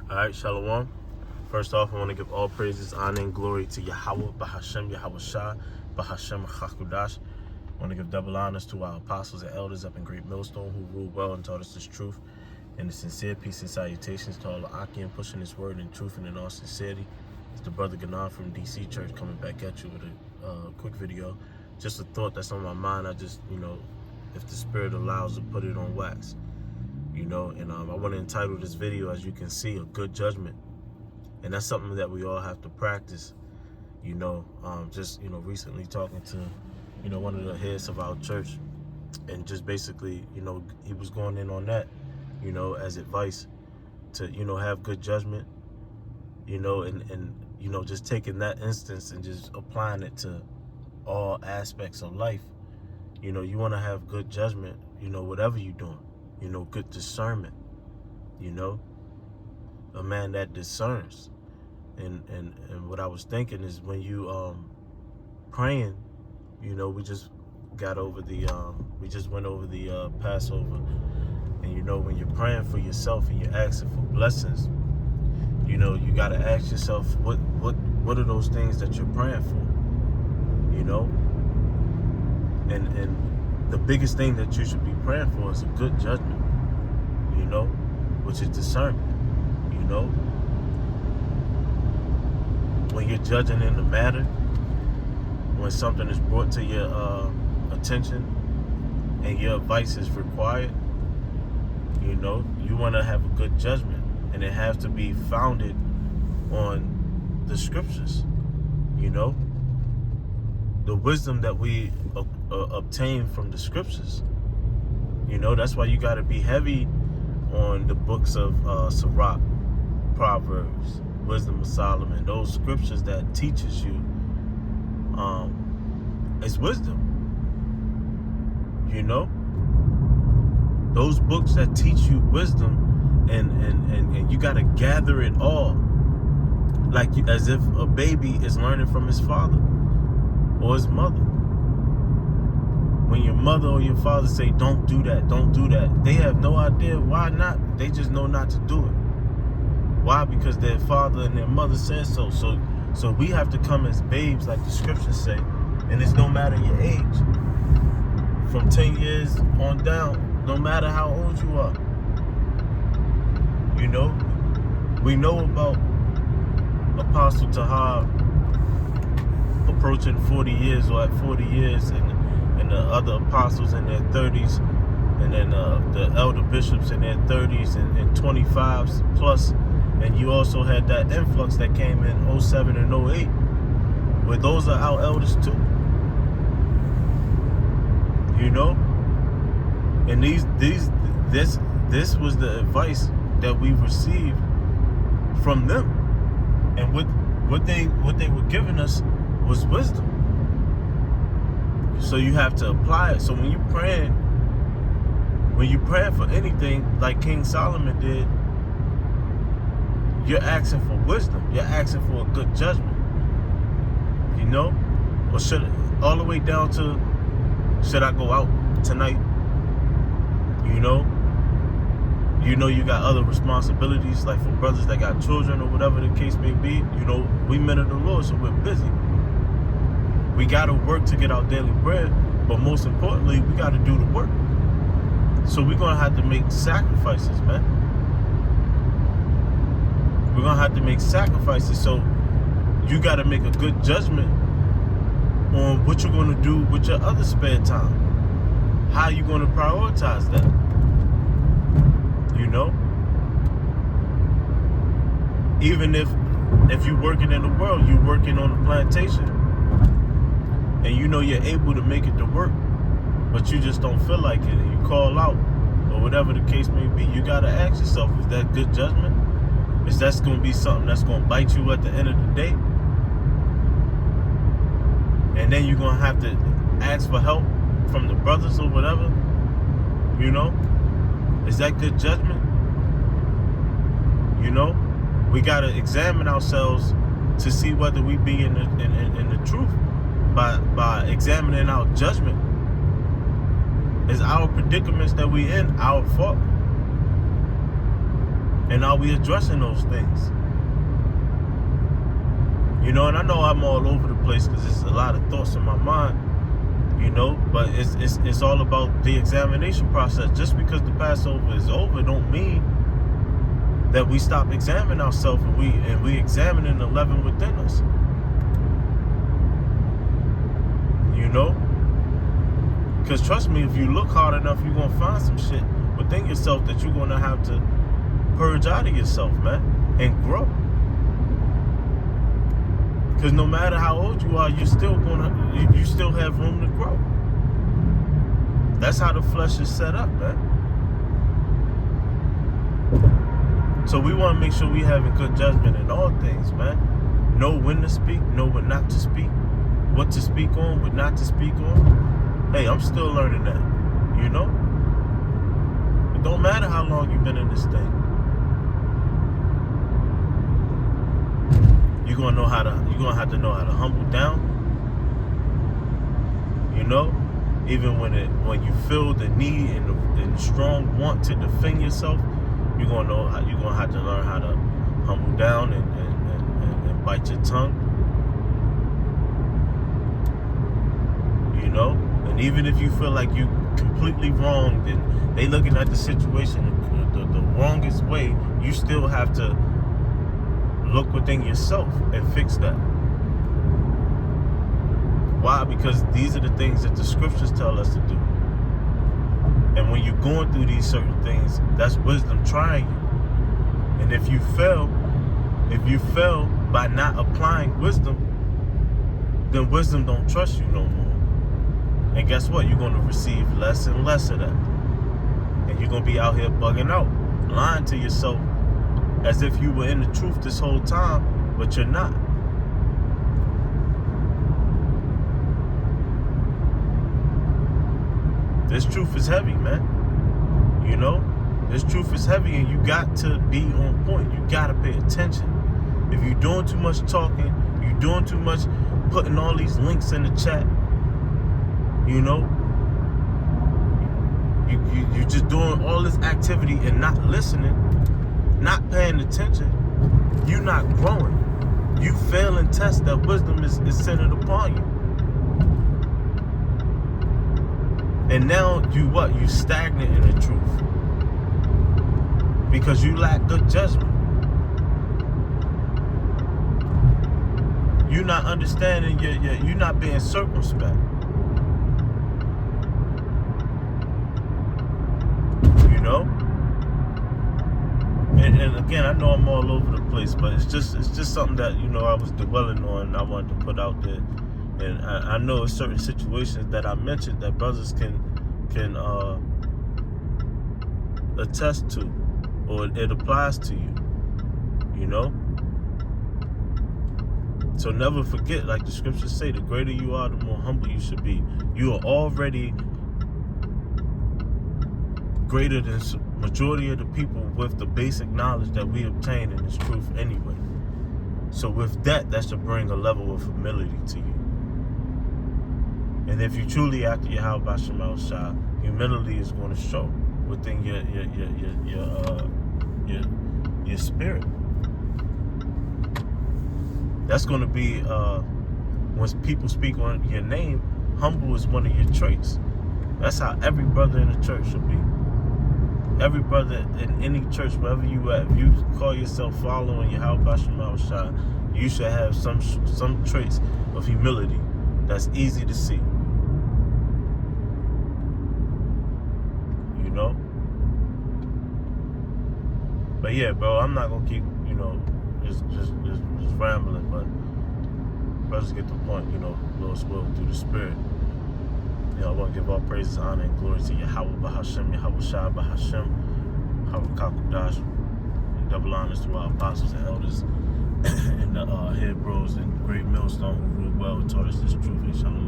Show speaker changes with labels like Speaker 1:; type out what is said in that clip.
Speaker 1: All right, Shalom. First off, I want to give all praises, honor, and glory to Yahweh, Bahashem, Yahweh Shah, Bahashem, Chakudash. I want to give double honors to our apostles and elders up in Great Millstone who ruled well and taught us this truth. And the sincere peace and salutations to all the Akim pushing this word in truth and in all sincerity. It's the brother Ganan from DC Church coming back at you with a quick video. Just a thought that's on my mind. I just, if the Spirit allows, to put it on wax. And I want to entitle this video, as you can see, A Good Judgment. And that's something that we all have to practice. Recently talking to, one of the heads of our church, and just basically, he was going in on that, as advice to, have good judgment, and just taking that instance and just applying it to all aspects of life. You want to have good judgment, whatever you're doing. Good discernment, a man that discerns. And what I was thinking is when you praying, we just got over we just went over the Passover. And when you're praying for yourself and you're asking for blessings, you got to ask yourself, what are those things that you're praying for? And the biggest thing that you should be praying for is a good judgment, which is discernment, When you're judging in the matter, when something is brought to your attention and your advice is required, you want to have a good judgment, and it has to be founded on the scriptures, the wisdom that we obtain from the scriptures. That's why you got to be heavy on the books of Sirach, Proverbs, Wisdom of Solomon, those scriptures that teaches you it's wisdom. Those books that teach you wisdom, and you got to gather it all, like as if a baby is learning from his father or his mother. When your mother or your father say, don't do that, they have no idea why not. They just know not to do it. Why? Because their father and their mother said so. So we have to come as babes, like the scriptures say, and it's no matter your age. From 10 years on down, no matter how old you are. We know about Apostle Tahar approaching 40 years, or at 40 years, and the other apostles in their 30s, and then the elder bishops in their 30s and 25s plus. And you also had that influx that came in 07 and 08, where those are our elders too. And this was the advice that we received from them, and what they were giving us was wisdom. So you have to apply it. So when you're praying for anything, like King Solomon did, you're asking for wisdom. You're asking for a good judgment. Or all the way down to, should I go out tonight? You got other responsibilities, like for brothers that got children or whatever the case may be. We men of the Lord, so we're busy. We got to work to get our daily bread, but most importantly, we got to do the work. So we're going to have to make sacrifices, man. We're going to have to make sacrifices. So you got to make a good judgment on what you're going to do with your other spare time. How you going to prioritize that? Even if you're working in the world, you're working on a plantation, and you're able to make it to work, but you just don't feel like it, and you call out, or whatever the case may be, you got to ask yourself, is that good judgment? Is that going to be something that's going to bite you at the end of the day? And then you're going to have to ask for help from the brothers or whatever. Is that good judgment? We got to examine ourselves to see whether we be in the truth by examining our judgment. Is our predicaments that we in our fault? And are we addressing those things? You know, and I know I'm all over the place because there's a lot of thoughts in my mind, you know, but it's all about the examination process. Just because the Passover is over don't mean that we stop examining ourselves and we examining the leaven within us. You know? Because trust me, if you look hard enough, you're going to find some shit within yourself that you're going to have to purge out of yourself, man, and grow. Because no matter how old you are, you still have room to grow. That's how the flesh is set up, man. So we want to make sure we having good judgment in all things, man. Know when to speak, know when not to speak, what to speak on, what not to speak on. Hey, I'm still learning that, you know? It don't matter how long you've been in this thing. You're gonna have to know how to humble down. You know, even when you feel the need and the strong want to defend yourself, you're gonna have to learn how to humble down and bite your tongue. You know, and even if you feel like you completely wrong, and they looking at the situation the wrongest way, you still have to look within yourself and fix that. Why? Because these are the things that the scriptures tell us to do. And when you're going through these certain things, that's wisdom trying you. And if you fail by not applying wisdom, then wisdom don't trust you no more. And guess what? You're going to receive less and less of that. And you're going to be out here bugging out, lying to yourself as if you were in the truth this whole time, but you're not. This truth is heavy, man. You know? This truth is heavy, and you got to be on point. You got to pay attention. If you're doing too much talking, you're doing too much putting all these links in the chat, you know? You're just doing all this activity and not listening, not paying attention, you're not growing. You fail in tests that wisdom is centered upon you. And now you stagnant in the truth. Because you lack good judgment. You're not understanding, you're not being circumspect. You know? And again, I know I'm all over the place, but it's just something that, you know, I was dwelling on and I wanted to put out there. And I know in certain situations that I mentioned that brothers can attest to, or it applies to you, you know? So never forget, like the scriptures say, the greater you are, the more humble you should be. You are already greater than majority of the people with the basic knowledge that we obtain in this truth anyway. So with that should bring a level of humility to you. And if you truly after Yahweh B'Shem El-Shai, humility is going to show within your spirit. That's going to be when people speak on your name, humble is one of your traits. That's how every brother in the church should be. Every brother in any church, wherever you at, if you call yourself following Yahweh B'Shem El-Shai, you should have some traits of humility that's easy to see. You know? But yeah, bro, I'm not gonna keep, you know, just rambling, but brothers get the point, you know, Lord's will through the Spirit. You know, I want to give all praises, honor, and glory to Yahweh B'Hashem, Yahweh Shai B'Hashem, Yahweh Kakudash, and double honors to our apostles and elders, and the head bros and great millstone who ruled well and taught us this truth. Inshallah.